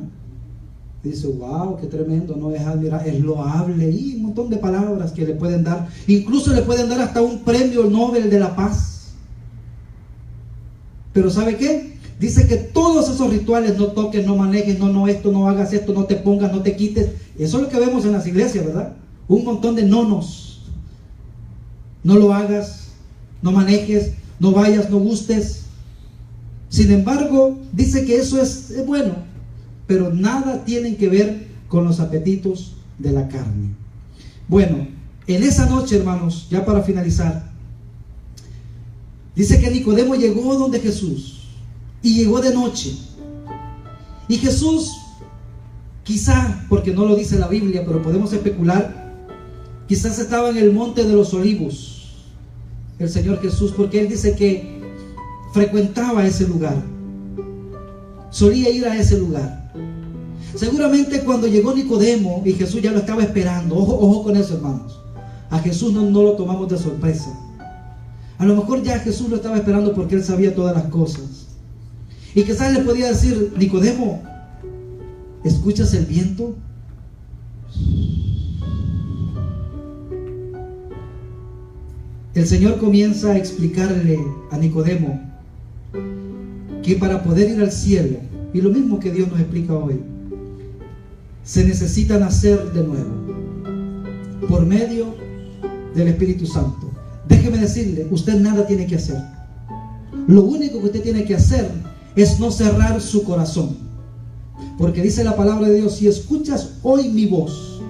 S1: Dice, wow, qué tremendo, no es admirar, es loable, y un montón de palabras que le pueden dar. Incluso le pueden dar hasta un premio Nobel de la paz. Pero ¿sabe qué? Dice que todos esos rituales, no toques, no manejes, no esto, no hagas esto, no te pongas, no te quites. Eso es lo que vemos en las iglesias, ¿verdad? Un montón de nonos. No lo hagas, no manejes, no vayas, no gustes. Sin embargo, dice que eso es bueno, pero nada tienen que ver con los apetitos de la carne. Bueno, en esa noche, hermanos, ya para finalizar, dice que Nicodemo llegó donde Jesús, y llegó de noche. Y Jesús, quizá, porque no lo dice la Biblia, pero podemos especular, quizás estaba en el monte de los olivos, el Señor Jesús, porque Él dice que frecuentaba ese lugar, solía ir a ese lugar. Seguramente cuando llegó Nicodemo y Jesús ya lo estaba esperando, ojo con eso, hermanos, a Jesús no lo tomamos de sorpresa. A lo mejor ya Jesús lo estaba esperando porque Él sabía todas las cosas. Y quizás le podía decir, Nicodemo, ¿escuchas el viento? El Señor comienza a explicarle a Nicodemo que para poder ir al cielo, y lo mismo que Dios nos explica hoy, se necesita nacer de nuevo por medio del Espíritu Santo. Déjeme decirle, usted nada tiene que hacer. Lo único que usted tiene que hacer es no cerrar su corazón, porque dice la palabra de Dios, si escuchas hoy mi voz,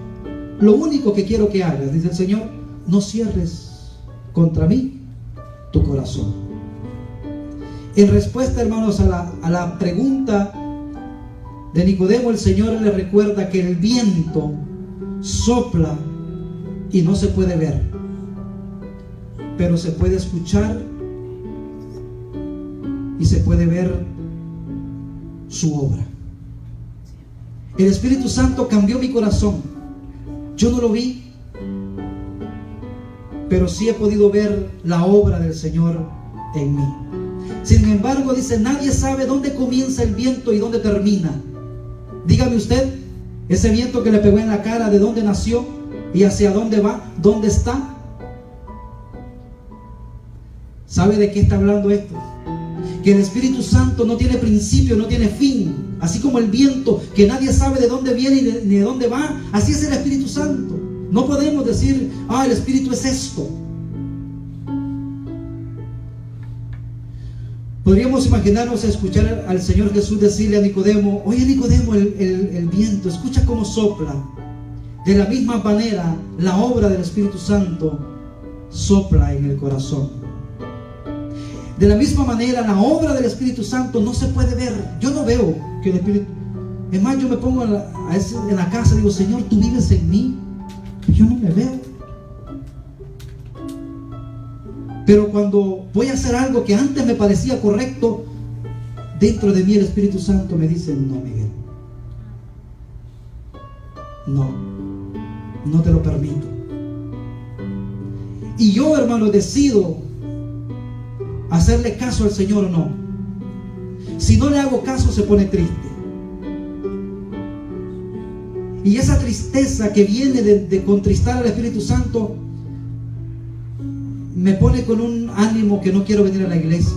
S1: lo único que quiero que hagas, dice el Señor, no cierres contra mí tu corazón. En respuesta, hermanos, a la pregunta de Nicodemo, el Señor le recuerda que el viento sopla y no se puede ver, pero se puede escuchar y se puede ver su obra. El Espíritu Santo cambió mi corazón. Yo no lo vi, pero sí he podido ver la obra del Señor en mí. Sin embargo, dice, nadie sabe dónde comienza el viento y dónde termina. Dígame usted, ese viento que le pegó en la cara, ¿de dónde nació y hacia dónde va? ¿Dónde está? ¿Sabe de qué está hablando esto? Que el Espíritu Santo no tiene principio, no tiene fin. Así como el viento, que nadie sabe de dónde viene ni de dónde va, así es el Espíritu Santo. No podemos decir, el Espíritu es esto. Podríamos imaginarnos a escuchar al Señor Jesús decirle a Nicodemo, oye Nicodemo, el viento, escucha cómo sopla. De la misma manera, la obra del Espíritu Santo sopla en el corazón. De la misma manera, la obra del Espíritu Santo no se puede ver. Yo no veo que el Espíritu... Es más, yo me pongo en la casa y digo, Señor, tú vives en mí. Yo no me veo. Pero cuando voy a hacer algo que antes me parecía correcto, dentro de mí el Espíritu Santo me dice, no, Miguel. No te lo permito. Y yo, hermano, decido hacerle caso al Señor o no. Si no le hago caso, se pone triste. Y esa tristeza que viene de contristar al Espíritu Santo me pone con un ánimo que no quiero venir a la iglesia.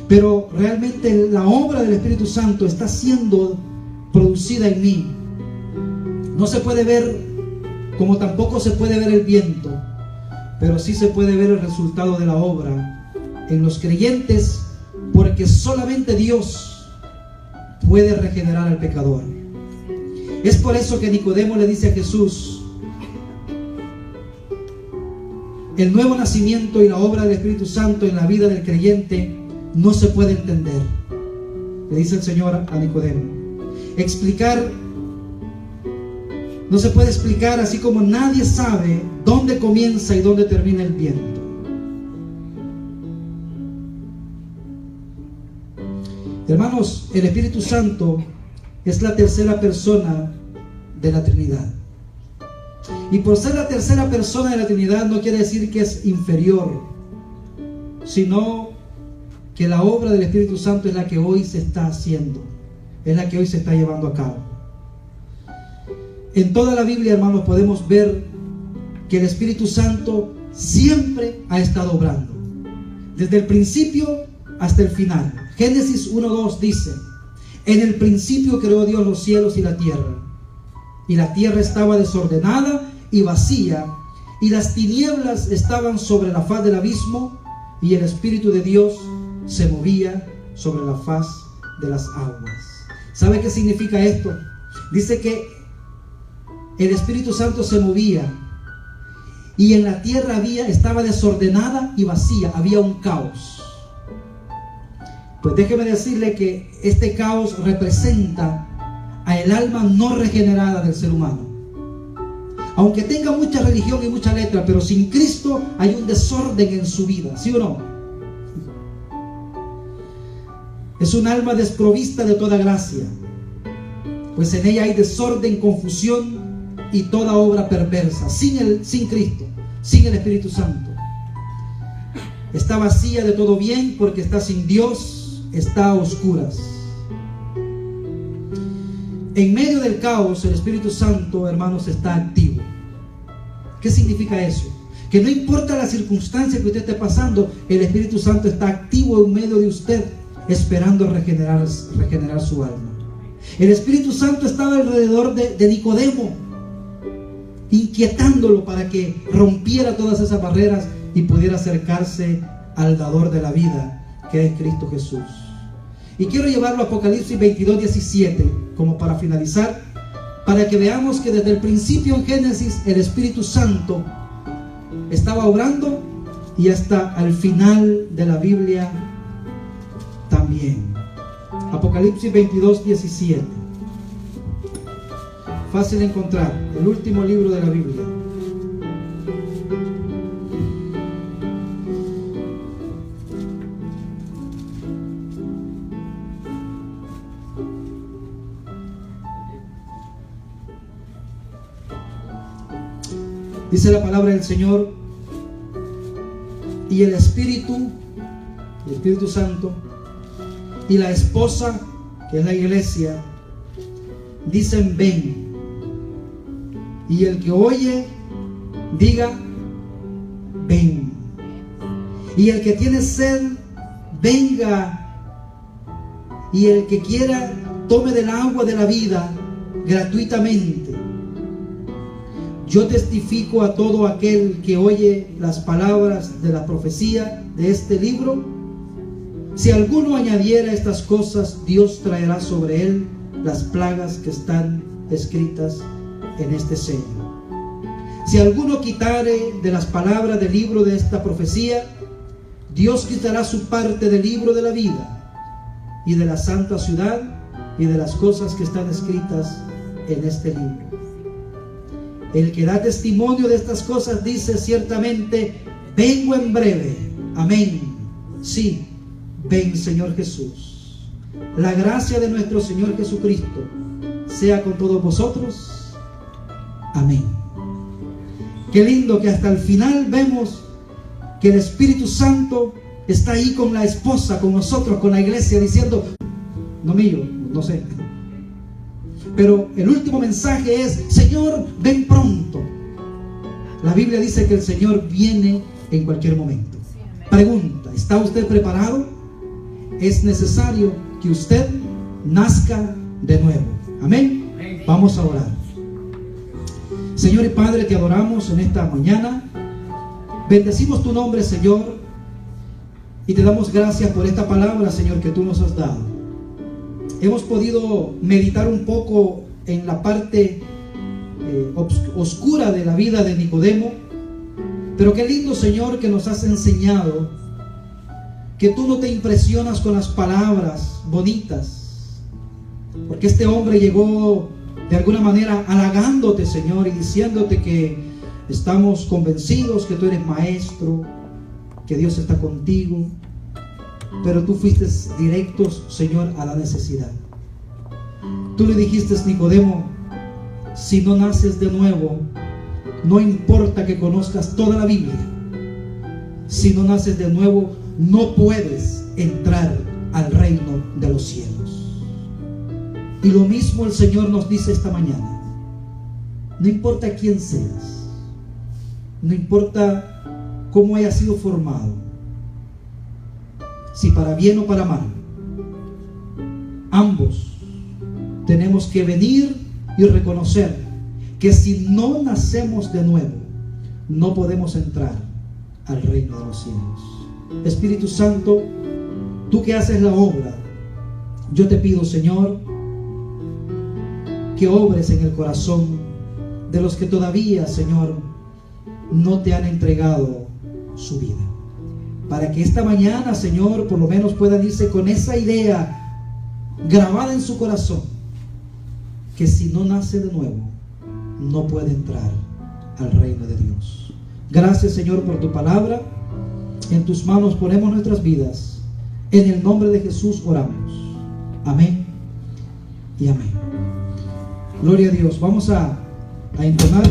S1: Pero realmente la obra del Espíritu Santo está siendo producida en mí. No se puede ver, como tampoco se puede ver el viento, pero sí se puede ver el resultado de la obra en los creyentes, porque solamente Dios puede regenerar al pecador. Es por eso que Nicodemo le dice a Jesús, el nuevo nacimiento y la obra del Espíritu Santo en la vida del creyente no se puede entender. Le dice el Señor a Nicodemo. No se puede explicar, así como nadie sabe dónde comienza y dónde termina el viento. Hermanos, el Espíritu Santo es la tercera persona de la Trinidad. Y por ser la tercera persona de la Trinidad no quiere decir que es inferior, sino que la obra del Espíritu Santo es la que hoy se está haciendo, es la que hoy se está llevando a cabo. En toda la Biblia, hermanos, podemos ver que el Espíritu Santo siempre ha estado obrando, desde el principio hasta el final. Génesis 1:2 dice: en el principio creó Dios los cielos y la tierra estaba desordenada y vacía, y las tinieblas estaban sobre la faz del abismo, y el Espíritu de Dios se movía sobre la faz de las aguas. ¿Sabe qué significa esto? Dice que el Espíritu Santo se movía, y en la tierra estaba desordenada y vacía, había un caos. Pues déjeme decirle que este caos representa a el alma no regenerada del ser humano. Aunque tenga mucha religión y mucha letra, pero sin Cristo hay un desorden en su vida, ¿sí o no? Es un alma desprovista de toda gracia, pues en ella hay desorden, confusión y toda obra perversa. Sin Cristo, sin el Espíritu Santo, está vacía de todo bien, porque está sin Dios, está a oscuras. En medio del caos, el Espíritu Santo, hermanos, está activo. ¿Qué significa eso? Que no importa la circunstancia que usted esté pasando, el Espíritu Santo está activo en medio de usted, esperando regenerar su alma. El Espíritu Santo estaba alrededor de Nicodemo, inquietándolo para que rompiera todas esas barreras y pudiera acercarse al dador de la vida, que es Cristo Jesús. Y quiero llevarlo a Apocalipsis 22:17 como para finalizar, para que veamos que desde el principio en Génesis el Espíritu Santo estaba obrando, y hasta al final de la Biblia también. Apocalipsis 22:17. Fácil de encontrar, el último libro de la Biblia. Dice la palabra del Señor: y el Espíritu Santo y la esposa, que es la iglesia, dicen: ven. Y el que oye, diga: ven. Y el que tiene sed, venga. Y el que quiera, tome del agua de la vida gratuitamente. Yo testifico a todo aquel que oye las palabras de la profecía de este libro: si alguno añadiera estas cosas, Dios traerá sobre él las plagas que están escritas en este sello. Si alguno quitare de las palabras del libro de esta profecía, Dios quitará su parte del libro de la vida y de la santa ciudad y de las cosas que están escritas en este libro. El que da testimonio de estas cosas dice: ciertamente vengo en breve. Amén. Sí, ven, Señor Jesús. La gracia de nuestro Señor Jesucristo sea con todos vosotros. Amén. Qué lindo que hasta el final vemos que el Espíritu Santo está ahí con la esposa, con nosotros, con la iglesia, diciendo: no mío, no sé, pero el último mensaje es: Señor, ven pronto. La Biblia dice que el Señor viene en cualquier momento. Pregunta: ¿está usted preparado? Es necesario que usted nazca de nuevo. Amén. Vamos a orar. Señor y Padre, te adoramos en esta mañana. Bendecimos tu nombre, Señor, y te damos gracias por esta palabra, Señor, que tú nos has dado. Hemos podido meditar un poco en la parte oscura de la vida de Nicodemo, Pero qué lindo, Señor, que nos has enseñado que tú no te impresionas con las palabras bonitas, porque este hombre llegó de alguna manera halagándote, Señor, y diciéndote que estamos convencidos que tú eres maestro, que Dios está contigo, pero tú fuiste directos, Señor, a la necesidad. Tú le dijiste, Nicodemo, si no naces de nuevo, no importa que conozcas toda la Biblia, si no naces de nuevo, no puedes entrar al reino de los cielos. Y lo mismo el Señor nos dice esta mañana. No importa quién seas, no importa cómo hayas sido formado, si para bien o para mal, ambos tenemos que venir y reconocer que si no nacemos de nuevo, no podemos entrar al reino de los cielos. Espíritu Santo, tú que haces la obra, yo te pido, Señor, que obres en el corazón de los que todavía, Señor, no te han entregado su vida, para que esta mañana, Señor, por lo menos puedan irse con esa idea grabada en su corazón, que si no nace de nuevo, no puede entrar al reino de Dios. Gracias, Señor, por tu palabra. En tus manos ponemos nuestras vidas. En el nombre de Jesús oramos. Amén y amén. Gloria a Dios. Vamos a entonar.